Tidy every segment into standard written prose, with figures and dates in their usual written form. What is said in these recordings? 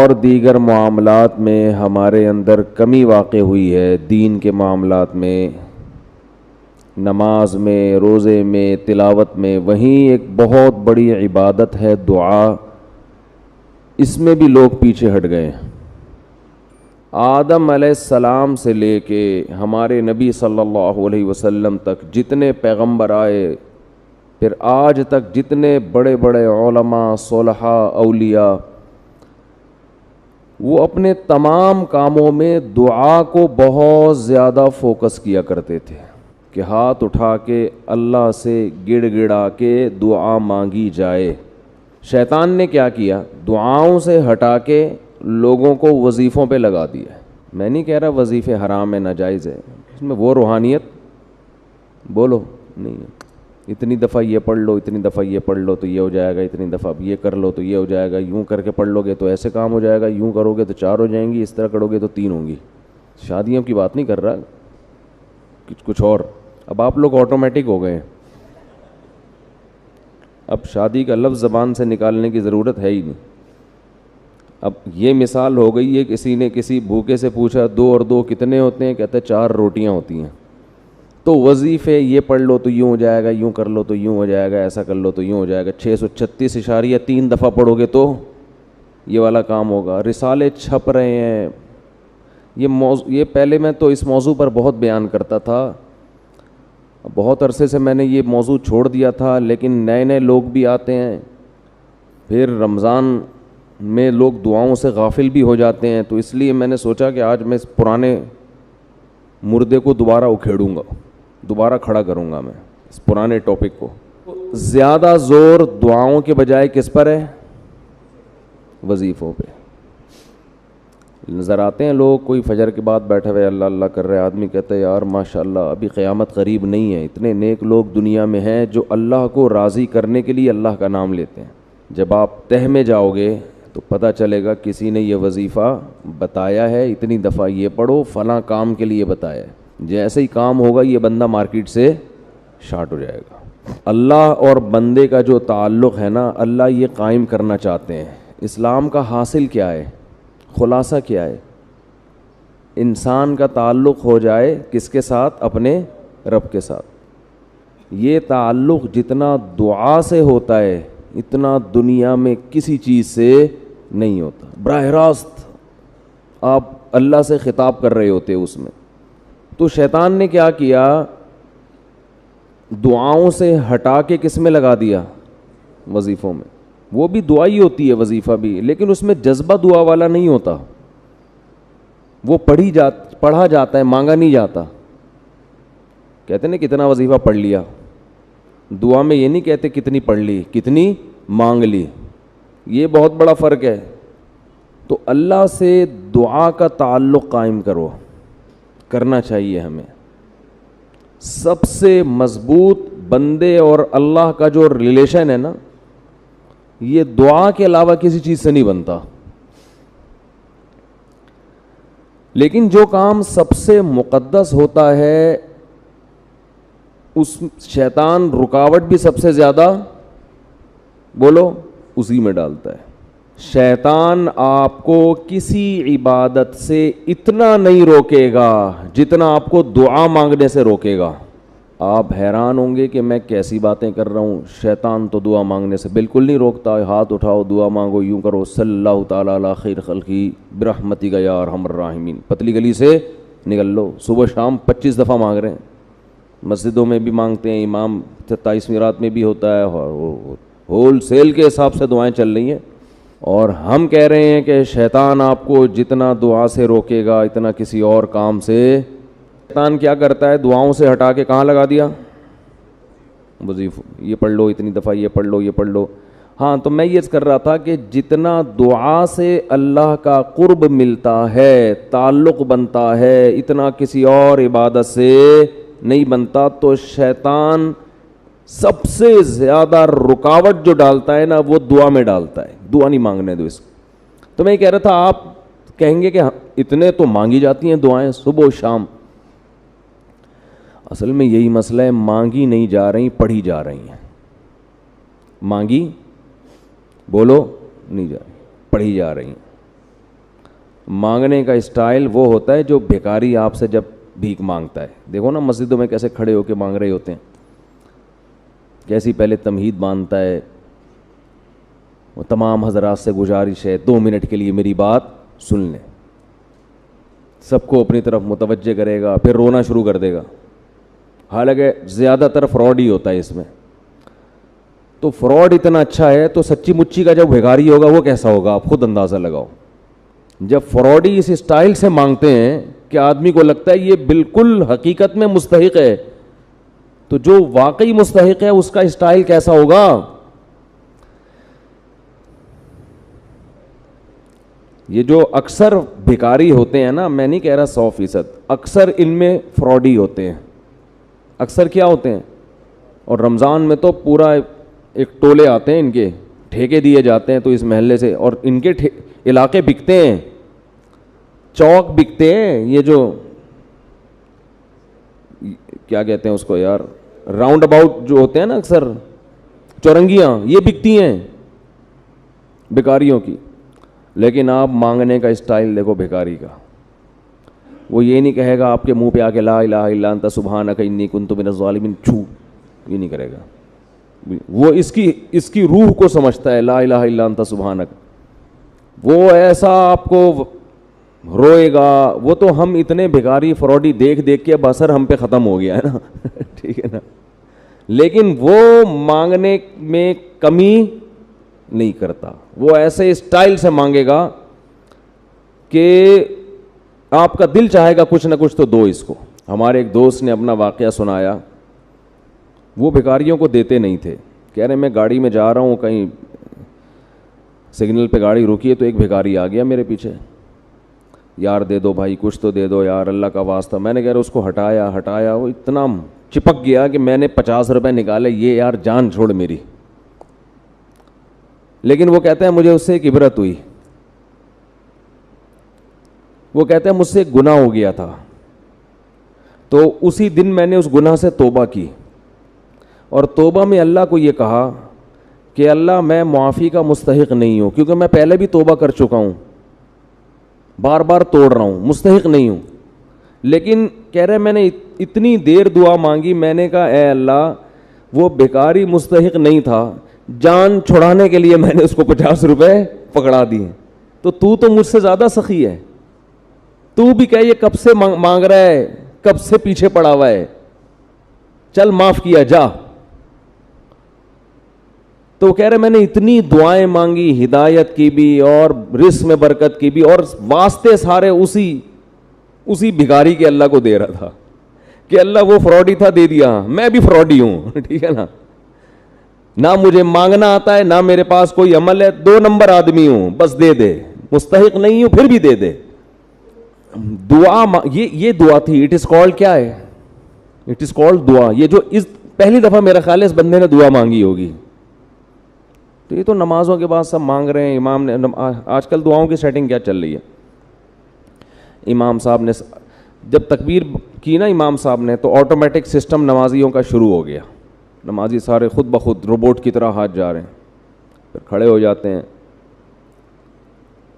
اور دیگر معاملات میں ہمارے اندر کمی واقع ہوئی ہے، دین کے معاملات میں، نماز میں، روزے میں، تلاوت میں، وہیں ایک بہت بڑی عبادت ہے دعا، اس میں بھی لوگ پیچھے ہٹ گئے ہیں۔ آدم علیہ السلام سے لے کے ہمارے نبی صلی اللہ علیہ وسلم تک جتنے پیغمبر آئے، پھر آج تک جتنے بڑے بڑے علماء، صلحاء، اولیاء، وہ اپنے تمام کاموں میں دعا کو بہت زیادہ فوکس کیا کرتے تھے کہ ہاتھ اٹھا کے اللہ سے گڑ گڑا کے دعا مانگی جائے۔ شیطان نے کیا کیا؟ دعاؤں سے ہٹا کے لوگوں کو وظیفوں پہ لگا دیا۔ میں نہیں کہہ رہا وظیفے حرام ہے، ناجائز ہے، اس میں وہ روحانیت بولو نہیں ہے۔ اتنی دفعہ یہ پڑھ لو، اتنی دفعہ یہ پڑھ لو تو یہ ہو جائے گا، اتنی دفعہ یہ کر لو تو یہ ہو جائے گا، یوں کر کے پڑھ لو گے تو ایسے کام ہو جائے گا، یوں کرو گے تو 4 ہو جائیں گی، اس طرح کرو گے تو 3 ہوں گی۔ شادیوں کی بات نہیں کر رہا، کچھ اور۔ اب آپ لوگ آٹومیٹک ہو گئے ہیں، اب شادی کا لفظ زبان سے نکالنے کی ضرورت ہے ہی نہیں۔ اب یہ مثال ہو گئی ہے، کسی نے کسی بھوکے سے پوچھا 2 اور 2 کتنے ہوتے ہیں؟ کہتے 4 روٹیاں ہوتی ہیں۔ تو وظیفے یہ پڑھ لو تو یوں ہو جائے گا، یوں کر لو تو یوں ہو جائے گا، ایسا کر لو تو یوں ہو جائے گا، 636.3 دفعہ پڑھو گے تو یہ والا کام ہوگا۔ رسالے چھپ رہے ہیں۔ یہ پہلے میں تو اس موضوع پر بہت بیان کرتا تھا، بہت عرصے سے میں نے یہ موضوع چھوڑ دیا تھا، لیکن نئے نئے لوگ بھی آتے ہیں، پھر رمضان میں لوگ دعاؤں سے غافل بھی ہو جاتے ہیں، تو اس لیے میں نے سوچا کہ آج میں اس پرانے مردے کو دوبارہ اکھیڑوں گا، دوبارہ کھڑا کروں گا میں اس پرانے ٹاپک کو۔ زیادہ زور دعاؤں کے بجائے کس پر ہے؟ وظیفوں پہ۔ نظر آتے ہیں لوگ، کوئی فجر کے بعد بیٹھے ہوئے اللہ اللہ کر رہے، آدمی کہتا ہے یار ماشاءاللہ ابھی قیامت قریب نہیں ہے، اتنے نیک لوگ دنیا میں ہیں جو اللہ کو راضی کرنے کے لیے اللہ کا نام لیتے ہیں۔ جب آپ تہ میں جاؤ گے تو پتہ چلے گا کسی نے یہ وظیفہ بتایا ہے، اتنی دفعہ یہ پڑھو، فلاں کام کے لیے بتایا ہے۔ جیسے ہی کام ہوگا یہ بندہ مارکیٹ سے شارٹ ہو جائے گا۔ اللہ اور بندے کا جو تعلق ہے نا، اللہ یہ قائم کرنا چاہتے ہیں۔ اسلام کا حاصل کیا ہے؟ خلاصہ کیا ہے؟ انسان کا تعلق ہو جائے کس کے ساتھ؟ اپنے رب کے ساتھ۔ یہ تعلق جتنا دعا سے ہوتا ہے اتنا دنیا میں کسی چیز سے نہیں ہوتا۔ براہ راست آپ اللہ سے خطاب کر رہے ہوتے اس میں۔ تو شیطان نے کیا کیا؟ دعاؤں سے ہٹا کے کس میں لگا دیا؟ وظیفوں میں۔ وہ بھی دعا ہی ہوتی ہے، وظیفہ بھی، لیکن اس میں جذبہ دعا والا نہیں ہوتا، وہ پڑھا جاتا ہے، مانگا نہیں جاتا۔ کہتے ہیں کتنا وظیفہ پڑھ لیا، دعا میں یہ نہیں کہتے کتنی پڑھ لی، کتنی مانگ لی، یہ بہت بڑا فرق ہے۔ تو اللہ سے دعا کا تعلق قائم کرنا چاہیے ہمیں۔ سب سے مضبوط بندے اور اللہ کا جو ریلیشن ہے نا، یہ دعا کے علاوہ کسی چیز سے نہیں بنتا۔ لیکن جو کام سب سے مقدس ہوتا ہے اس شیطان رکاوٹ بھی سب سے زیادہ بولو اسی میں ڈالتا ہے۔ شیطان آپ کو کسی عبادت سے اتنا نہیں روکے گا جتنا آپ کو دعا مانگنے سے روکے گا۔ آپ حیران ہوں گے کہ میں کیسی باتیں کر رہا ہوں، شیطان تو دعا مانگنے سے بالکل نہیں روکتا۔ ہاتھ اٹھاؤ، دعا مانگو، یوں کرو، صلی اللہ تعالیٰ علی خیر خلقی برحمتک یا ارحم الراحمین، پتلی گلی سے نکل لو۔ صبح شام 25 دفعہ مانگ رہے ہیں، مسجدوں میں بھی مانگتے ہیں، امام 27ویں رات میں بھی ہوتا ہے، ہول سیل کے حساب سے دعائیں چل رہی ہیں۔ اور ہم کہہ رہے ہیں کہ شیطان آپ کو جتنا دعا سے روکے گا اتنا کسی اور کام سے۔ شیطان کیا کرتا ہے؟ دعاؤں سے ہٹا کے کہاں لگا دیا؟ وظیفہ، یہ پڑھ لو، اتنی دفعہ یہ پڑھ لو، یہ پڑھ لو۔ ہاں تو میں یہ کر رہا تھا کہ جتنا دعا سے اللہ کا قرب ملتا ہے، تعلق بنتا ہے، اتنا کسی اور عبادت سے نہیں بنتا۔ تو شیطان سب سے زیادہ رکاوٹ جو ڈالتا ہے نا وہ دعا میں ڈالتا ہے۔ دعا نہیں مانگنے دو اس کو۔ تو میں یہ کہہ رہا تھا، آپ کہیں گے کہ اتنے تو مانگی جاتی ہیں دعائیں صبح و شام۔ اصل میں یہی مسئلہ ہے، مانگی نہیں جا رہی، پڑھی جا رہی ہیں۔ مانگی بولو نہیں جا رہی، پڑھی جا رہی ہیں۔ مانگنے کا اسٹائل وہ ہوتا ہے جو بھکاری آپ سے جب بھیک مانگتا ہے. دیکھو نا مسجدوں میں کیسے کھڑے ہو کے مانگ رہے ہوتے ہیں, کیسی پہلے تمہید باندھتا ہے. وہ تمام حضرات سے گزارش ہے 2 منٹ کے لیے میری بات سن لیں, سب کو اپنی طرف متوجہ کرے گا, پھر رونا شروع کر دے گا. حالانکہ زیادہ تر فراڈ ہی ہوتا ہے اس میں. تو فراڈ اتنا اچھا ہے تو سچی مچی کا جب بھکاری ہوگا وہ کیسا ہوگا آپ خود اندازہ لگاؤ. جب فراڈی اس اسٹائل سے مانگتے ہیں کہ آدمی کو لگتا ہے یہ بالکل حقیقت میں مستحق ہے, تو جو واقعی مستحق ہے اس کا اسٹائل کیسا ہوگا. یہ جو اکثر بھکاری ہوتے ہیں نا, میں نہیں کہہ رہا 100%, اکثر ان میں فراڈی ہوتے ہیں. اکثر کیا ہوتے ہیں, اور رمضان میں تو پورا ایک ٹولے آتے ہیں ان کے, ٹھیکے دیے جاتے ہیں تو اس محلے سے, اور ان کے علاقے بکتے ہیں, چوک بکتے ہیں. یہ جو کیا کہتے ہیں اس کو یار, راؤنڈ اباؤٹ جو ہوتے ہیں نا اکثر, چورنگیاں, یہ بکتی ہیں بھکاریوں کی. لیکن آپ مانگنے کا اسٹائل دیکھو بھکاری کا, وہ یہ نہیں کہے گا آپ کے منہ پہ آ کے لا الہ الا انت سبحانک انی کنت من الظالمین, چھو, یہ نہیں کرے گا. وہ اس کی روح کو سمجھتا ہے, لا الہ الا انت سبحانک. وہ ایسا آپ کو روئے گا. وہ تو ہم اتنے بھکاری فراڈی دیکھ دیکھ کے اب اثر ہم پہ ختم ہو گیا ہے نا ٹھیک ہے نا. لیکن وہ مانگنے میں کمی نہیں کرتا, وہ ایسے اسٹائل سے مانگے گا کہ آپ کا دل چاہے گا کچھ نہ کچھ تو دو اس کو. ہمارے ایک دوست نے اپنا واقعہ سنایا. وہ بھکاریوں کو دیتے نہیں تھے. کہہ رہے میں گاڑی میں جا رہا ہوں, کہیں سگنل پہ گاڑی رکی ہے تو ایک بھکاری آ گیا میرے پیچھے, یار دے دو بھائی, کچھ تو دے دو یار, اللہ کا واسطہ. میں نے کہہ رہا اس کو ہٹایا, وہ اتنا چپک گیا کہ میں نے 50 روپے نکالے, یہ یار جان چھوڑ میری. لیکن وہ کہتا ہے مجھے اس سے ایک عبرت ہوئی. وہ کہتا ہے مجھ سے ایک گناہ ہو گیا تھا, تو اسی دن میں نے اس گناہ سے توبہ کی, اور توبہ میں اللہ کو یہ کہا کہ اللہ میں معافی کا مستحق نہیں ہوں, کیونکہ میں پہلے بھی توبہ کر چکا ہوں, بار بار توڑ رہا ہوں, مستحق نہیں ہوں. لیکن کہہ رہے میں نے اتنی دیر دعا مانگی, میں نے کہا اے اللہ وہ بیکاری مستحق نہیں تھا, جان چھڑانے کے لیے میں نے اس کو 50 روپے پکڑا دیے. تو مجھ سے زیادہ سخی ہے, تو بھی کہ یہ کب سے مانگ رہا ہے, کب سے پیچھے پڑا ہوا ہے, چل معاف کیا جا. تو کہہ رہے میں نے اتنی دعائیں مانگی, ہدایت کی بھی اور رزق میں برکت کی بھی, اور واسطے سارے اسی بھکاری کے اللہ کو دے رہا تھا کہ اللہ وہ فراڈی تھا دے دیا, میں بھی فراڈی ہوں ٹھیک ہے نا. نہ مجھے مانگنا آتا ہے, نہ میرے پاس کوئی عمل ہے, 2 نمبر آدمی ہوں, بس دے دے. مستحق نہیں ہوں پھر بھی دے دے. دعا یہ دعا تھی. اٹ از کالڈ کیا ہے, اٹ از کالڈ دعا. یہ جو پہلی دفعہ میرا خیال ہے اس بندے نے دعا مانگی ہوگی. تو یہ تو نمازوں کے بعد سب مانگ رہے ہیں. امام نے, آج کل دعاؤں کی سیٹنگ کیا چل رہی ہے, امام صاحب نے جب تکبیر کی نا امام صاحب نے, تو آٹومیٹک سسٹم نمازیوں کا شروع ہو گیا. نمازی سارے خود بخود روبوٹ کی طرح ہاتھ جا رہے ہیں, پھر کھڑے ہو جاتے ہیں.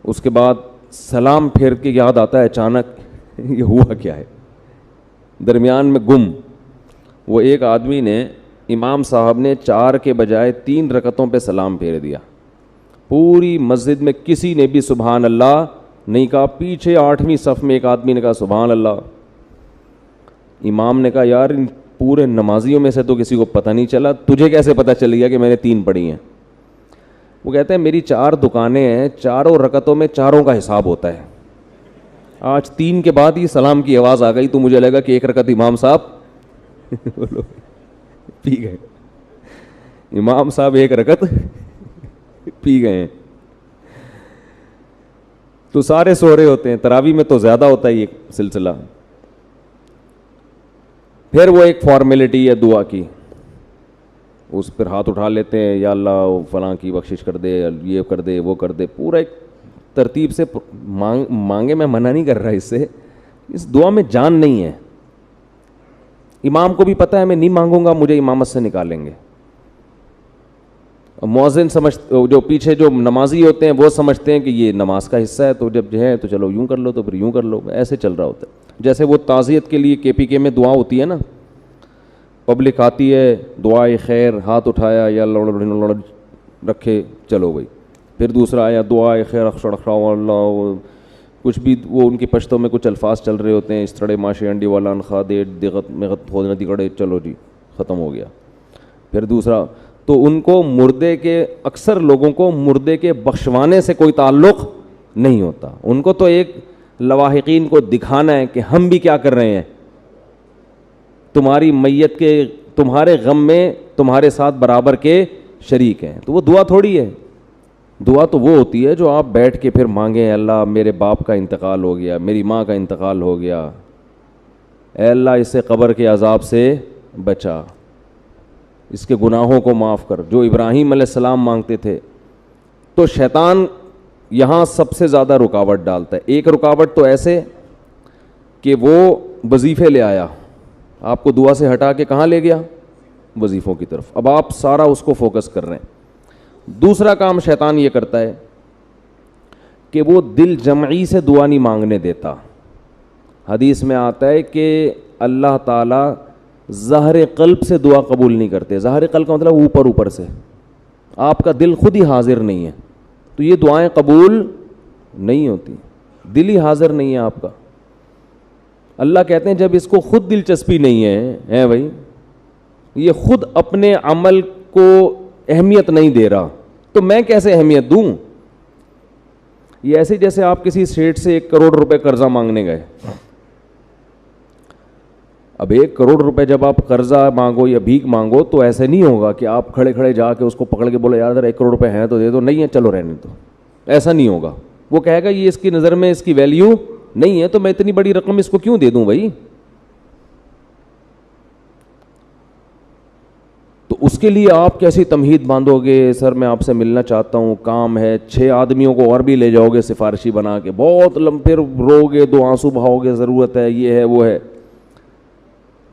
اس کے بعد سلام پھیر کے یاد آتا ہے اچانک یہ ہوا کیا ہے, درمیان میں گم. وہ ایک آدمی نے, امام صاحب نے 4 کے بجائے 3 رکعتوں پہ سلام پھیر دیا. پوری مسجد میں کسی نے بھی سبحان اللہ نہیں کہا. پیچھے 8ویں صف میں ایک آدمی نے کہا سبحان اللہ. امام نے کہا یار ان پورے نمازیوں میں سے تو کسی کو پتہ نہیں چلا, تجھے کیسے پتہ چل گیا کہ میں نے 3 پڑھی ہیں. وہ کہتے ہیں میری 4 دکانیں ہیں, 4 رکعتوں میں 4 کا حساب ہوتا ہے. آج 3 کے بعد یہ سلام کی آواز آ گئی تو مجھے لگا کہ 1 رکعت امام صاحب پی گئے. امام صاحب 1 رکعت پی گئے ہیں. تو سارے سو رہے ہوتے ہیں. تراویح میں تو زیادہ ہوتا ہے یہ سلسلہ. پھر وہ ایک فارمیلٹی ہے دعا کی, اس پر ہاتھ اٹھا لیتے ہیں, یا اللہ فلاں کی بخشش کر دے, یہ کر دے, وہ کر دے. پورا ایک ترتیب سے مانگے. میں منع نہیں کر رہا اس سے, اس دعا میں جان نہیں ہے. امام کو بھی پتہ ہے میں نہیں مانگوں گا مجھے امامت سے نکالیں گے. مؤذن جو پیچھے جو نمازی ہوتے ہیں وہ سمجھتے ہیں کہ یہ نماز کا حصہ ہے، تو جب جو ہے تو چلو یوں کر لو، تو پھر یوں کر لو، ایسے چل رہا ہوتا ہے. جیسے وہ تعزیت کے لیے KPK میں دعا ہوتی ہے نا، پبلک آتی ہے، دعائے خیر، ہاتھ اٹھایا یا لڑ رکھے، چلو بھائی. پھر دوسرا آیا دعائے خیر اللہ، کچھ بھی وہ ان کی پشتوں میں کچھ الفاظ چل رہے ہوتے ہیں، اس طرح ماشی انڈی والا انخا دے دغت مغت کھودنا دگڑے، چلو جی ختم ہو گیا. پھر دوسرا، تو ان کو مردے کے، اکثر لوگوں کو مردے کے بخشوانے سے کوئی تعلق نہیں ہوتا، ان کو تو ایک لواحقین کو دکھانا ہے کہ ہم بھی کیا کر رہے ہیں، تمہاری میت کے، تمہارے غم میں تمہارے ساتھ برابر کے شریک ہیں. تو وہ دعا تھوڑی ہے، دعا تو وہ ہوتی ہے جو آپ بیٹھ کے پھر مانگیں، اللہ میرے باپ کا انتقال ہو گیا، میری ماں کا انتقال ہو گیا، اے اللہ اسے قبر کے عذاب سے بچا، اس کے گناہوں کو معاف کر، جو ابراہیم علیہ السلام مانگتے تھے. تو شیطان یہاں سب سے زیادہ رکاوٹ ڈالتا ہے. ایک رکاوٹ تو ایسے کہ وہ وظیفے لے آیا، آپ کو دعا سے ہٹا کے کہاں لے گیا؟ وظیفوں کی طرف. اب آپ سارا اس کو فوکس کر رہے ہیں. دوسرا کام شیطان یہ کرتا ہے کہ وہ دل جمعی سے دعا نہیں مانگنے دیتا. حدیث میں آتا ہے کہ اللہ تعالیٰ ظاہر قلب سے دعا قبول نہیں کرتے. ظاہر قلب کا مطلب اوپر اوپر سے، آپ کا دل خود ہی حاضر نہیں ہے تو یہ دعائیں قبول نہیں ہوتی، دل ہی حاضر نہیں ہے آپ کا. اللہ کہتے ہیں جب اس کو خود دلچسپی نہیں ہے بھائی، یہ خود اپنے عمل کو اہمیت نہیں دے رہا، تو میں کیسے اہمیت دوں؟ یہ ایسے جیسے آپ کسی سیٹ سے 1 کروڑ روپے قرضہ مانگنے گئے. اب 1 کروڑ روپے جب آپ قرضہ مانگو یا بھیک مانگو تو ایسے نہیں ہوگا کہ آپ کھڑے کھڑے جا کے اس کو پکڑ کے بولے یار ادھر 1 کروڑ روپے ہیں تو دے دو، نہیں ہے چلو رہنے دو. ایسا نہیں ہوگا. وہ کہے گا یہ اس کی نظر میں اس کی ویلیو نہیں ہے تو میں اتنی بڑی رقم اس کو کیوں دے دوں بھائی. تو اس کے لیے آپ کیسی تمہید باندھو گے، سر میں آپ سے ملنا چاہتا ہوں، کام ہے، 6 آدمیوں کو اور بھی لے جاؤ گے سفارشی بنا کے، بہت پھر رو گے، 2 آنسو بہاؤ گے، ضرورت ہے، یہ ہے وہ ہے.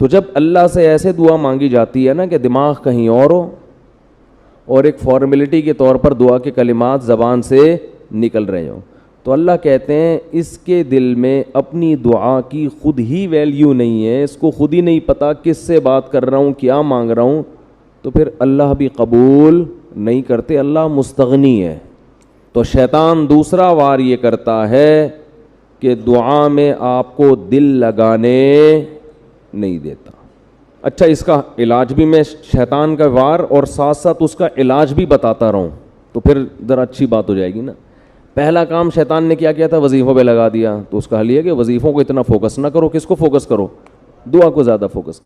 تو جب اللہ سے ایسے دعا مانگی جاتی ہے نا کہ دماغ کہیں اور ہو اور ایک فارمیلٹی کے طور پر دعا کے کلمات زبان سے نکل رہے ہوں، تو اللہ کہتے ہیں اس کے دل میں اپنی دعا کی خود ہی ویلیو نہیں ہے، اس کو خود ہی نہیں پتا کس سے بات کر رہا ہوں، کیا مانگ رہا ہوں، تو پھر اللہ بھی قبول نہیں کرتے. اللہ مستغنی ہے. تو شیطان دوسرا وار یہ کرتا ہے کہ دعا میں آپ کو دل لگانے نہیں دیتا. اچھا اس کا علاج بھی میں شیطان کا وار اور ساتھ ساتھ اس کا علاج بھی بتاتا رہوں تو پھر ذرا اچھی بات ہو جائے گی نا. پہلا کام شیطان نے کیا تھا؟ وظیفوں پہ لگا دیا. تو اس کا حل یہ ہے کہ وظیفوں کو اتنا فوکس نہ کرو. کس کو فوکس کرو؟ دعا کو زیادہ فوکس.